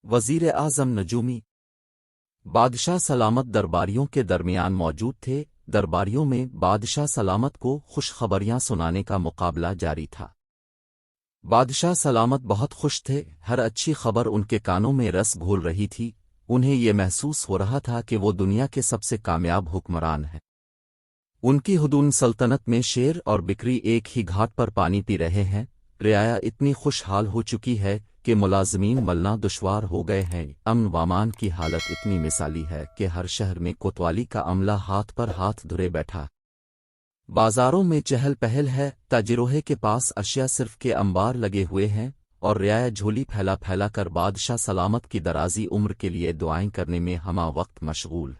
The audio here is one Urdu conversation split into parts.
وزیر اعظم نجومی بادشاہ سلامت درباریوں کے درمیان موجود تھے۔ درباریوں میں بادشاہ سلامت کو خوشخبریاں سنانے کا مقابلہ جاری تھا۔ بادشاہ سلامت بہت خوش تھے، ہر اچھی خبر ان کے کانوں میں رس گھول رہی تھی۔ انہیں یہ محسوس ہو رہا تھا کہ وہ دنیا کے سب سے کامیاب حکمران ہیں۔ ان کی ہدون سلطنت میں شیر اور بکری ایک ہی گھاٹ پر پانی پی رہے ہیں۔ رعایا اتنی خوشحال ہو چکی ہے کہ ملازمین ملنا دشوار ہو گئے ہیں۔ امن وامان کی حالت اتنی مثالی ہے کہ ہر شہر میں کوتوالی کا عملہ ہاتھ پر ہاتھ دھرے بیٹھا۔ بازاروں میں چہل پہل ہے، تاجروہے کے پاس اشیاء صرف کے انبار لگے ہوئے ہیں، اور رعایا جھولی پھیلا پھیلا کر بادشاہ سلامت کی درازی عمر کے لیے دعائیں کرنے میں ہمہ وقت مشغول۔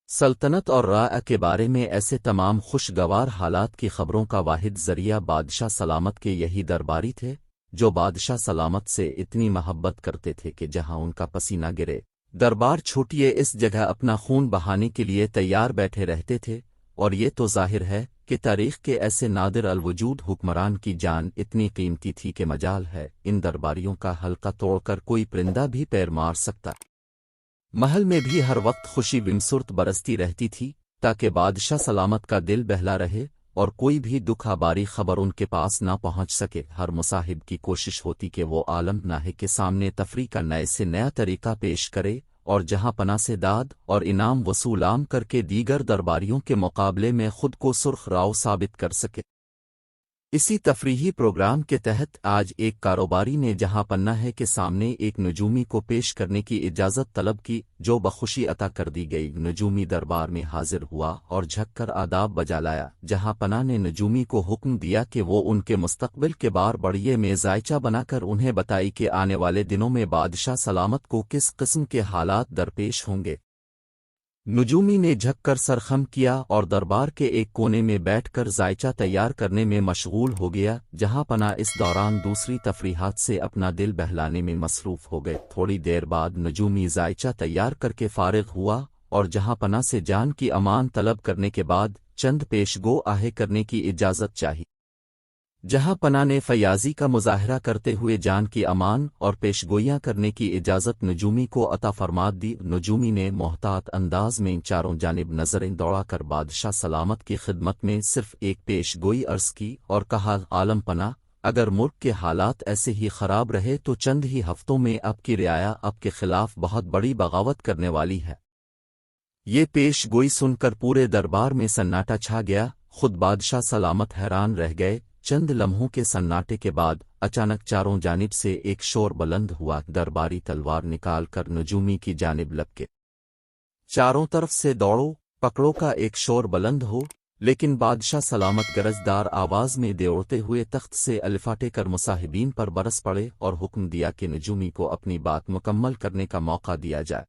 سلطنت اور رعایا کے بارے میں ایسے تمام خوشگوار حالات کی خبروں کا واحد ذریعہ بادشاہ سلامت کے یہی درباری تھے، جو بادشاہ سلامت سے اتنی محبت کرتے تھے کہ جہاں ان کا پسینہ گرے، دربار چھوٹیے اس جگہ اپنا خون بہانے کے لیے تیار بیٹھے رہتے تھے۔ اور یہ تو ظاہر ہے کہ تاریخ کے ایسے نادر الوجود حکمران کی جان اتنی قیمتی تھی کہ مجال ہے ان درباریوں کا حلقہ توڑ کر کوئی پرندہ بھی پیر مار سکتا۔ محل میں بھی ہر وقت خوشی بمسرت برستی رہتی تھی، تاکہ بادشاہ سلامت کا دل بہلا رہے اور کوئی بھی دکھا باری خبر ان کے پاس نہ پہنچ سکے۔ ہر مصاحب کی کوشش ہوتی کہ وہ عالم ناہے کے سامنے تفریح کا نئے سے نیا طریقہ پیش کرے، اور جہاں پناہ سے داد اور انعام وصولام کر کے دیگر درباریوں کے مقابلے میں خود کو سرخ راؤ ثابت کر سکے۔ اسی تفریحی پروگرام کے تحت آج ایک کاروباری نے جہاں پناہ ہے کے سامنے ایک نجومی کو پیش کرنے کی اجازت طلب کی، جو بخوشی عطا کر دی گئی۔ نجومی دربار میں حاضر ہوا اور جھک کر آداب بجا لایا۔ جہاں پناہ نے نجومی کو حکم دیا کہ وہ ان کے مستقبل کے بار بڑیے میں ذائچہ بنا کر انہیں بتائی کہ آنے والے دنوں میں بادشاہ سلامت کو کس قسم کے حالات درپیش ہوں گے۔ نجومی نے جھک کر سر خم کیا اور دربار کے ایک کونے میں بیٹھ کر ذائچہ تیار کرنے میں مشغول ہو گیا۔ جہاں پناہ اس دوران دوسری تفریحات سے اپنا دل بہلانے میں مصروف ہو گئے۔ تھوڑی دیر بعد نجومی ذائچہ تیار کر کے فارغ ہوا اور جہاں پناہ سے جان کی امان طلب کرنے کے بعد چند پیشگو آہے کرنے کی اجازت چاہی۔ جہاں پناہ نے فیاضی کا مظاہرہ کرتے ہوئے جان کی امان اور پیشگوئیاں کرنے کی اجازت نجومی کو عطا فرما دی۔ نجومی نے محتاط انداز میں چاروں جانب نظریں دوڑا کر بادشاہ سلامت کی خدمت میں صرف ایک پیشگوئی عرض کی اور کہا، عالم پناہ، اگر ملک کے حالات ایسے ہی خراب رہے تو چند ہی ہفتوں میں آپ کی رعایا آپ کے خلاف بہت بڑی بغاوت کرنے والی ہے۔ یہ پیش گوئی سن کر پورے دربار میں سناٹا چھا گیا۔ خود بادشاہ سلامت حیران رہ گئے۔ چند لمحوں کے سناٹے کے بعد اچانک چاروں جانب سے ایک شور بلند ہوا۔ درباری تلوار نکال کر نجومی کی جانب لپکے۔ چاروں طرف سے دوڑو پکڑو کا ایک شور بلند ہو، لیکن بادشاہ سلامت گرجدار آواز میں دوڑتے ہوئے تخت سے الفاٹے کر مصاحبین پر برس پڑے اور حکم دیا کہ نجومی کو اپنی بات مکمل کرنے کا موقع دیا جائے۔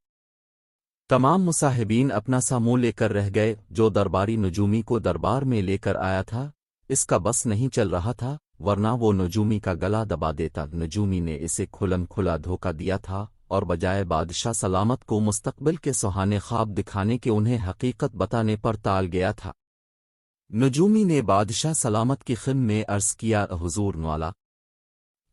تمام مصاحبین اپنا سا منہ لے کر رہ گئے۔ جو درباری نجومی کو دربار میں لے کر آیا تھا، اس کا بس نہیں چل رہا تھا، ورنہ وہ نجومی کا گلا دبا دیتا۔ نجومی نے اسے کھلم کھلا دھوکہ دیا تھا اور بجائے بادشاہ سلامت کو مستقبل کے سہانے خواب دکھانے کے انہیں حقیقت بتانے پر ٹال گیا تھا۔ نجومی نے بادشاہ سلامت کی خدمت میں عرض کیا، حضور نوالا،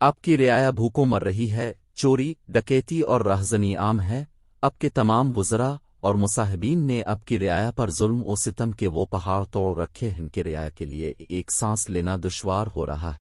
آپ کی رعایا بھوکوں مر رہی ہے، چوری ڈکیتی اور رہزنی عام ہے۔ اب کے تمام وزراء اور مصاحبین نے اب کی رعایا پر ظلم و ستم کے وہ پہاڑ توڑ رکھے ہیں کہ رعایا کے لیے ایک سانس لینا دشوار ہو رہا ہے۔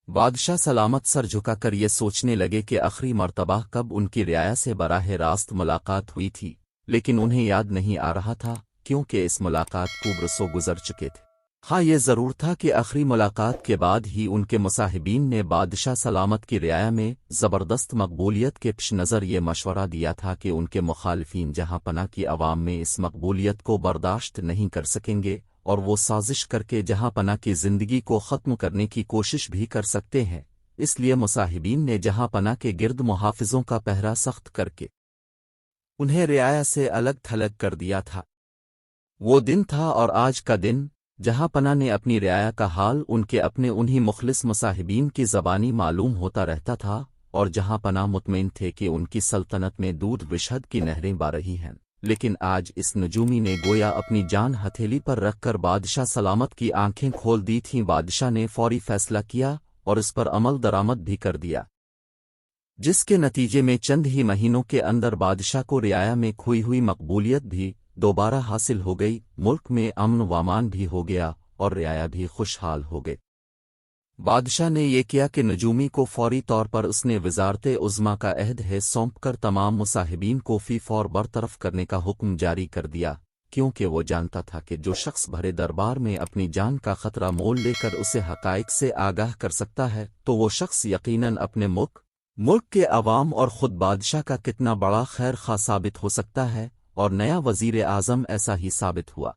بادشاہ سلامت سر جھکا کر یہ سوچنے لگے کہ آخری مرتبہ کب ان کی رعایا سے براہ راست ملاقات ہوئی تھی، لیکن انہیں یاد نہیں آ رہا تھا، کیونکہ اس ملاقات کو برسوں گزر چکے تھے۔ ہاں، یہ ضرور تھا کہ آخری ملاقات کے بعد ہی ان کے مصاحبین نے بادشاہ سلامت کی رعایا میں زبردست مقبولیت کے پیش نظر یہ مشورہ دیا تھا کہ ان کے مخالفین جہاں پناہ کی عوام میں اس مقبولیت کو برداشت نہیں کر سکیں گے، اور وہ سازش کر کے جہاں پناہ کی زندگی کو ختم کرنے کی کوشش بھی کر سکتے ہیں۔ اس لیے مصاحبین نے جہاں پناہ کے گرد محافظوں کا پہرا سخت کر کے انہیں رعایا سے الگ تھلگ کر دیا تھا۔ وہ دن تھا اور آج کا دن جہاں پناہ نے اپنی رعایا کا حال ان کے اپنے انہی مخلص مصاحبین کی زبانی معلوم ہوتا رہتا تھا، اور جہاں پناہ مطمئن تھے کہ ان کی سلطنت میں دودھ وشہد کی نہریں بہہ رہی ہیں۔ لیکن آج اس نجومی نے گویا اپنی جان ہتھیلی پر رکھ کر بادشاہ سلامت کی آنکھیں کھول دی تھیں۔ بادشاہ نے فوری فیصلہ کیا اور اس پر عمل درآمد بھی کر دیا۔ جس کے نتیجے میں چند ہی مہینوں کے اندر بادشاہ کو رعایا میں کھوئی ہوئی مقبولیت بھی دوبارہ حاصل ہو گئی، ملک میں امن و امان بھی ہو گیا اور رعایا بھی خوشحال ہو گئے۔ بادشاہ نے یہ کیا کہ نجومی کو فوری طور پر اس نے وزارت عظما کا عہد ہے سونپ کر تمام مصاحبین کو فی فور برطرف کرنے کا حکم جاری کر دیا، کیونکہ وہ جانتا تھا کہ جو شخص بھرے دربار میں اپنی جان کا خطرہ مول لے کر اسے حقائق سے آگاہ کر سکتا ہے تو وہ شخص یقیناً اپنے ملک کے عوام اور خود بادشاہ کا کتنا بڑا خیر خواہ ثابت ہو سکتا ہے، اور نیا وزیر اعظم ایسا ہی ثابت ہوا۔